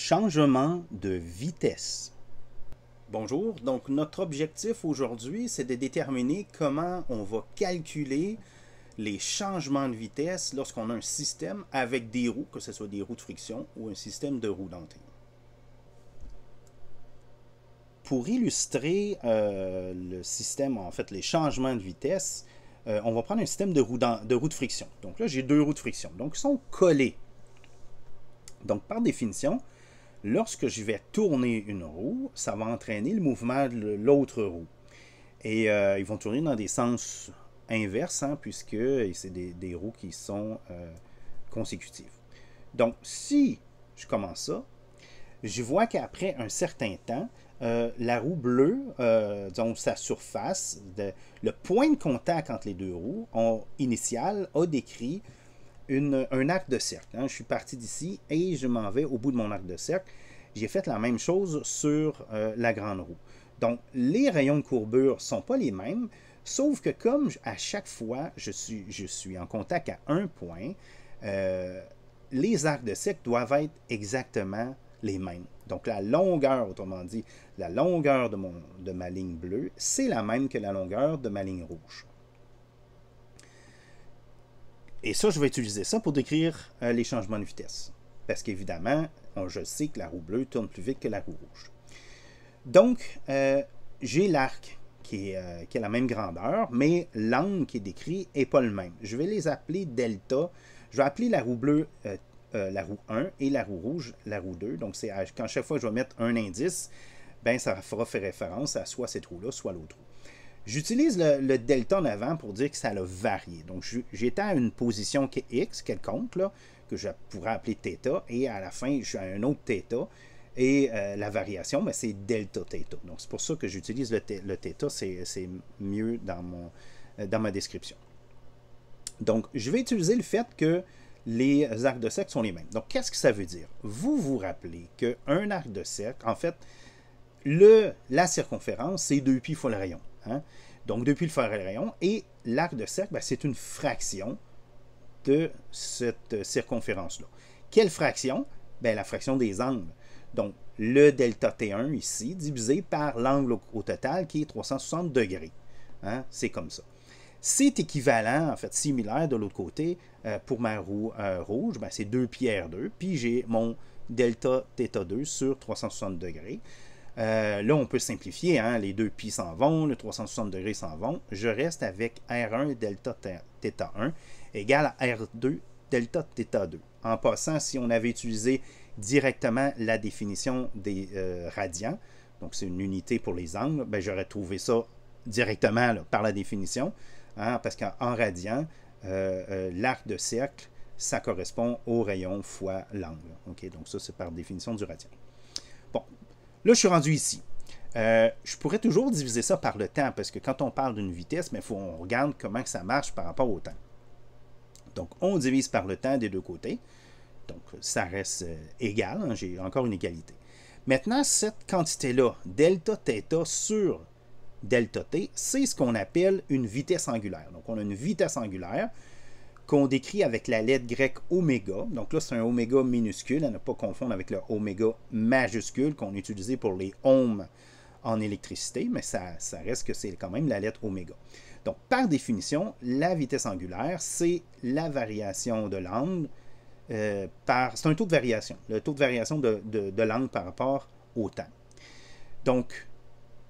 Changement de vitesse. Bonjour, donc notre objectif aujourd'hui, c'est de déterminer comment on va calculer les changements de vitesse lorsqu'on a un système avec des roues, que ce soit des roues de friction ou un système de roues dentées. Pour illustrer le système, en fait les changements de vitesse, on va prendre un système de roues de friction. Donc là, j'ai deux roues de friction, donc ils sont collés. Donc par définition, lorsque je vais tourner une roue, ça va entraîner le mouvement de l'autre roue. Et ils vont tourner dans des sens inverses, puisque c'est des roues qui sont consécutives. Donc, si je commence ça, je vois qu'après un certain temps, la roue bleue, donc sa surface, le point de contact entre les deux roues initial a décrit un arc de cercle. Je suis parti d'ici et je m'en vais au bout de mon arc de cercle. J'ai fait la même chose sur la grande roue. Donc, les rayons de courbure ne sont pas les mêmes, sauf que comme à chaque fois, je suis en contact à un point, les arcs de cercle doivent être exactement les mêmes. Donc, la longueur, autrement dit, la longueur de ma ligne bleue, c'est la même que la longueur de ma ligne rouge. Et ça, je vais utiliser ça pour décrire les changements de vitesse. Parce qu'évidemment, je sais que la roue bleue tourne plus vite que la roue rouge. Donc, j'ai l'arc qui a la même grandeur, mais l'angle qui est décrit n'est pas le même. Je vais les appeler delta. Je vais appeler la roue bleue la roue 1 et la roue rouge la roue 2. Donc, quand chaque fois que je vais mettre un indice, ben, ça fera faire référence à soit cette roue-là, soit l'autre roue. J'utilise le delta en avant pour dire que ça a varié. Donc, j'étais à une position X quelconque, là, que je pourrais appeler θ, et à la fin, je suis à un autre θ, et la variation, ben, c'est delta θ. Donc, c'est pour ça que j'utilise le θ, c'est mieux dans ma description. Donc, je vais utiliser le fait que les arcs de cercle sont les mêmes. Donc, qu'est-ce que ça veut dire? Vous vous rappelez qu'un arc de cercle, en fait, la circonférence, c'est 2π fois le rayon. Donc, 2π fois le rayon, et l'arc de cercle, ben, c'est une fraction de cette circonférence-là. Quelle fraction? Ben, la fraction des angles. Donc, le delta T1 ici, divisé par l'angle au total, qui est 360 degrés. C'est comme ça. C'est équivalent, en fait, similaire de l'autre côté, pour ma roue rouge, ben, c'est 2πr2, puis j'ai mon delta θ2 sur 360 degrés. Là, on peut simplifier, les 2π s'en vont, le 360 degrés s'en vont. Je reste avec R1 delta θ1 égale à R2 delta θ2. En passant, si on avait utilisé directement la définition des radians, donc c'est une unité pour les angles, ben, j'aurais trouvé ça directement là, par la définition, parce qu'en radians, l'arc de cercle, ça correspond au rayon fois l'angle. Okay? Donc ça, c'est par définition du radian. Bon. Là, je suis rendu ici. Je pourrais toujours diviser ça par le temps, parce que quand on parle d'une vitesse, il faut qu'on regarde comment ça marche par rapport au temps. Donc, on divise par le temps des deux côtés. Donc, ça reste égal. J'ai encore une égalité. Maintenant, cette quantité-là, delta θ sur delta t, c'est ce qu'on appelle une vitesse angulaire. Donc, on a une vitesse angulaire qu'on décrit avec la lettre grecque oméga. Donc là, c'est un oméga minuscule, à ne pas confondre avec le oméga majuscule qu'on utilisait pour les ohms en électricité, mais ça reste que c'est quand même la lettre oméga. Donc, par définition, la vitesse angulaire, c'est la variation de l'angle c'est un taux de variation, le taux de variation de l'angle par rapport au temps. Donc,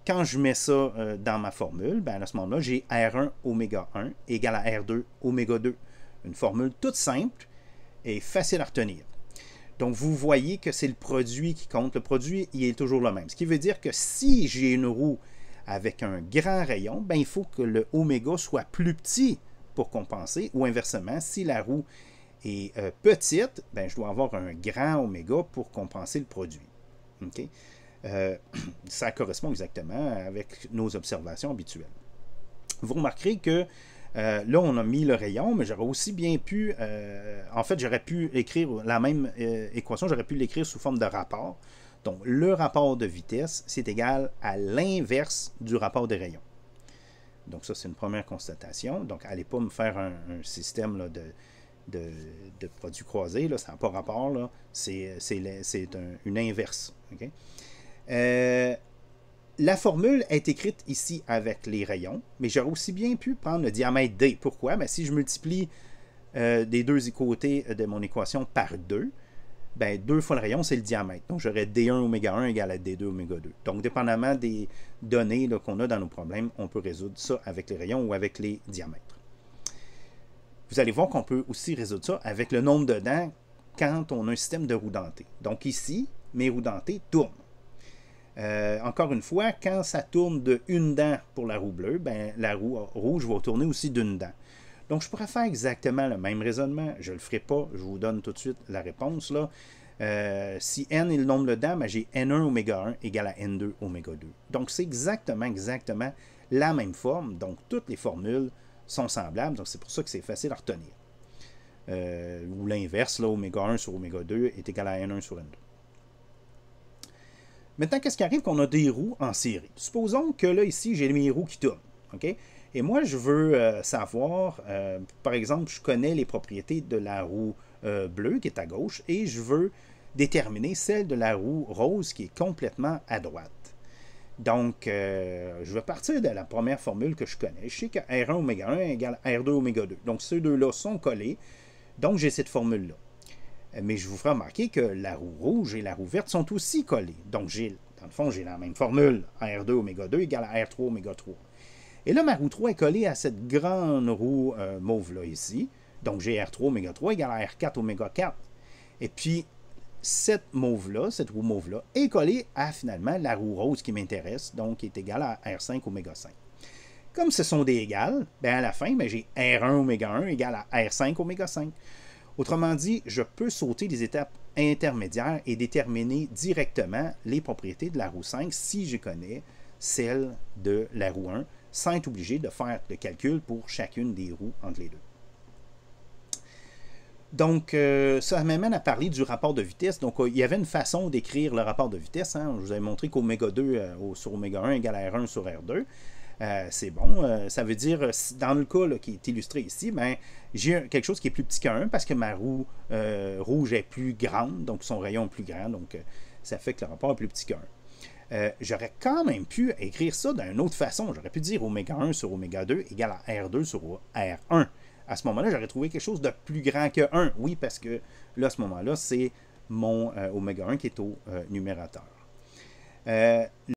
quand je mets ça dans ma formule, ben à ce moment-là, j'ai R1 oméga 1 égale à R2 oméga 2. Une formule toute simple et facile à retenir. Donc, vous voyez que c'est le produit qui compte. Le produit, il est toujours le même. Ce qui veut dire que si j'ai une roue avec un grand rayon, ben, il faut que le oméga soit plus petit pour compenser. Ou inversement, si la roue est petite, ben, je dois avoir un grand oméga pour compenser le produit. Okay? Ça correspond exactement avec nos observations habituelles. Vous remarquerez que là, on a mis le rayon, mais j'aurais aussi bien pu... en fait, j'aurais pu écrire la même équation, j'aurais pu l'écrire sous forme de rapport. Donc, le rapport de vitesse, c'est égal à l'inverse du rapport des rayons. Donc, ça, c'est une première constatation. Donc, n'allez pas me faire un système là, de produits croisés, là, ça n'a pas rapport, là. C'est une inverse. Okay? La formule est écrite ici avec les rayons, mais j'aurais aussi bien pu prendre le diamètre D. Pourquoi? Ben, si je multiplie des deux côtés de mon équation par 2, ben 2 fois le rayon, c'est le diamètre. Donc, j'aurais D1 oméga 1 égale à D2 oméga 2. Donc, dépendamment des données qu'on a dans nos problèmes, on peut résoudre ça avec les rayons ou avec les diamètres. Vous allez voir qu'on peut aussi résoudre ça avec le nombre de dents quand on a un système de roues dentées. Donc ici, mes roues dentées tournent. Encore une fois, quand ça tourne de une dent pour la roue bleue, ben, la roue rouge va tourner aussi d'une dent. Donc je pourrais faire exactement le même raisonnement. Je ne le ferai pas, je vous donne tout de suite la réponse. Là. Si n est le nombre de dents, ben, j'ai n1 oméga 1 égale à n2 oméga 2. Donc c'est exactement la même forme. Donc toutes les formules sont semblables, donc c'est pour ça que c'est facile à retenir. Ou l'inverse, oméga 1 sur oméga 2 est égal à n1 sur n2. Maintenant, qu'est-ce qui arrive qu'on a des roues en série? Supposons que là, ici, j'ai mes roues qui tournent. Okay? Et moi, je veux savoir, par exemple, je connais les propriétés de la roue bleue qui est à gauche et je veux déterminer celle de la roue rose qui est complètement à droite. Donc, je vais partir de la première formule que je connais. Je sais que R1 oméga 1 égale R2 oméga 2. Donc, ces deux-là sont collés. Donc, j'ai cette formule-là. Mais je vous ferai remarquer que la roue rouge et la roue verte sont aussi collées. Donc, dans le fond, j'ai la même formule. R2 oméga 2 égale à R3 oméga 3. Et là, ma roue 3 est collée à cette grande roue mauve-là ici. Donc, j'ai R3 oméga 3 égale à R4 oméga 4. Et puis, cette roue mauve-là, est collée à finalement la roue rose qui m'intéresse, donc qui est égale à R5 oméga 5. Comme ce sont des égales, ben à la fin, ben j'ai R1 oméga 1 égale à R5 oméga 5. Autrement dit, je peux sauter les étapes intermédiaires et déterminer directement les propriétés de la roue 5 si je connais celle de la roue 1, sans être obligé de faire le calcul pour chacune des roues entre les deux. Donc, ça m'amène à parler du rapport de vitesse. Donc, il y avait une façon d'écrire le rapport de vitesse. Hein. Je vous avais montré qu'oméga 2 sur oméga 1 égale à R1 sur R2. C'est bon. Ça veut dire, dans le cas là, qui est illustré ici, ben, j'ai quelque chose qui est plus petit qu'un parce que ma roue rouge est plus grande, donc son rayon est plus grand. Donc, ça fait que le rapport est plus petit qu'un. J'aurais quand même pu écrire ça d'une autre façon. J'aurais pu dire oméga 1 sur oméga 2 égale à R2 sur R1. À ce moment-là, j'aurais trouvé quelque chose de plus grand que 1. Oui, parce que là, à ce moment-là, c'est mon oméga 1 qui est au numérateur.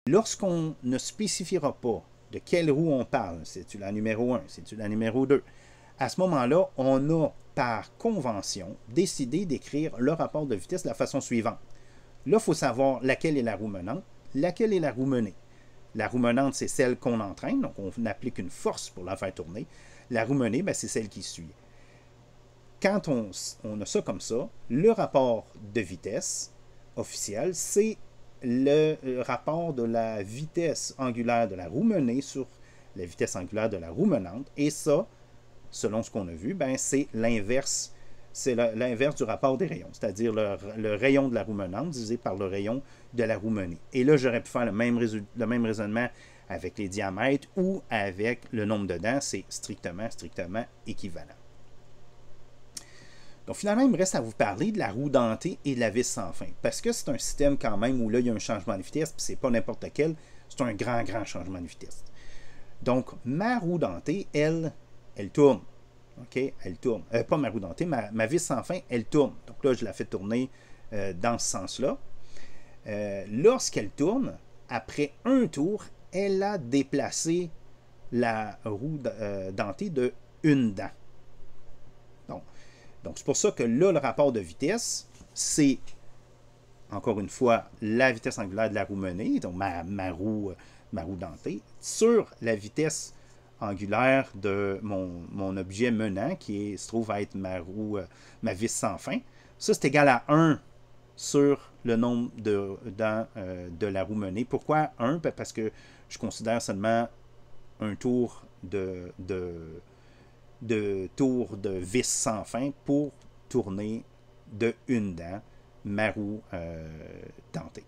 Lorsqu'on ne spécifiera pas de quelle roue on parle, c'est-tu la numéro 1, c'est-tu la numéro 2, à ce moment-là, on a par convention décidé d'écrire le rapport de vitesse de la façon suivante. Là, il faut savoir laquelle est la roue menante, laquelle est la roue menée. La roue menante, c'est celle qu'on entraîne, donc on applique une force pour la faire tourner. La roue menée, ben, c'est celle qui suit. Quand on a ça comme ça, le rapport de vitesse officiel, c'est le rapport de la vitesse angulaire de la roue menée sur la vitesse angulaire de la roue menante. Et ça, selon ce qu'on a vu, ben, c'est l'inverse. C'est l'inverse du rapport des rayons, c'est-à-dire le rayon de la roue menante divisé par le rayon de la roue menée. Et là, j'aurais pu faire le même raisonnement avec les diamètres ou avec le nombre de dents, c'est strictement équivalent. Donc finalement, il me reste à vous parler de la roue dentée et de la vis sans fin, parce que c'est un système quand même où là, il y a un changement de vitesse, puis c'est pas n'importe lequel, c'est un grand changement de vitesse. Donc, ma roue dentée, elle tourne. OK, elle tourne. Pas ma roue dentée, ma vis sans fin, elle tourne. Donc là, je la fais tourner dans ce sens-là. Lorsqu'elle tourne, après un tour, elle a déplacé la roue dentée de une dent. Donc, c'est pour ça que là, le rapport de vitesse, c'est, encore une fois, la vitesse angulaire de la roue menée, donc ma roue dentée, sur la vitesse angulaire de mon objet menant, qui se trouve à être ma vis sans fin. Ça, c'est égal à 1 sur le nombre de dents de la roue menée. Pourquoi 1? Parce que je considère seulement un tour de vis sans fin pour tourner de une dent ma roue dentée.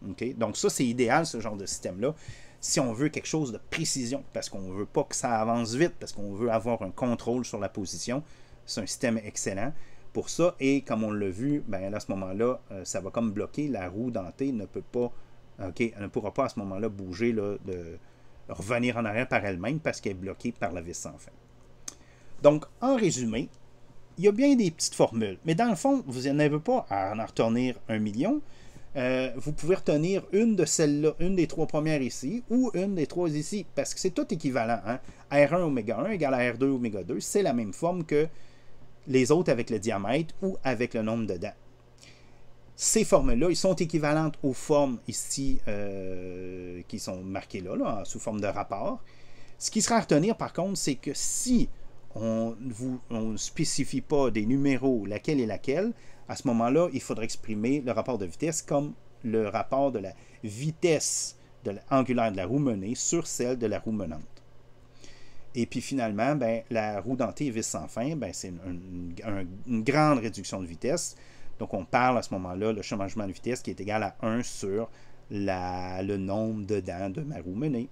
Okay? Donc ça, c'est idéal, ce genre de système-là, si on veut quelque chose de précision, parce qu'on ne veut pas que ça avance vite, parce qu'on veut avoir un contrôle sur la position. C'est un système excellent pour ça. Et comme on l'a vu, ben, à ce moment-là, ça va comme bloquer. La roue dentée ne peut pas, elle ne pourra pas à ce moment-là bouger, là, de revenir en arrière par elle-même parce qu'elle est bloquée par la vis sans fin. Donc, en résumé, il y a bien des petites formules. Mais dans le fond, vous n'en avez pas à en retenir 1 million. Vous pouvez retenir une de celles-là, une des 3 premières ici, ou une des 3 ici, parce que c'est tout équivalent. Hein? R1 oméga 1 égale à R2 oméga 2, c'est la même forme que les autres avec le diamètre ou avec le nombre de dents. Ces formes-là, ils sont équivalentes aux formes ici qui sont marquées là, sous forme de rapport. Ce qui sera à retenir, par contre, c'est que si on ne spécifie pas des numéros, laquelle et laquelle, à ce moment-là, il faudra exprimer le rapport de vitesse comme le rapport de la vitesse angulaire de la roue menée sur celle de la roue menante. Et puis finalement, ben, la roue dentée et vis sans fin, ben, c'est une grande réduction de vitesse. Donc on parle à ce moment-là le changement de vitesse qui est égal à 1 sur le nombre de dents de ma roue menée.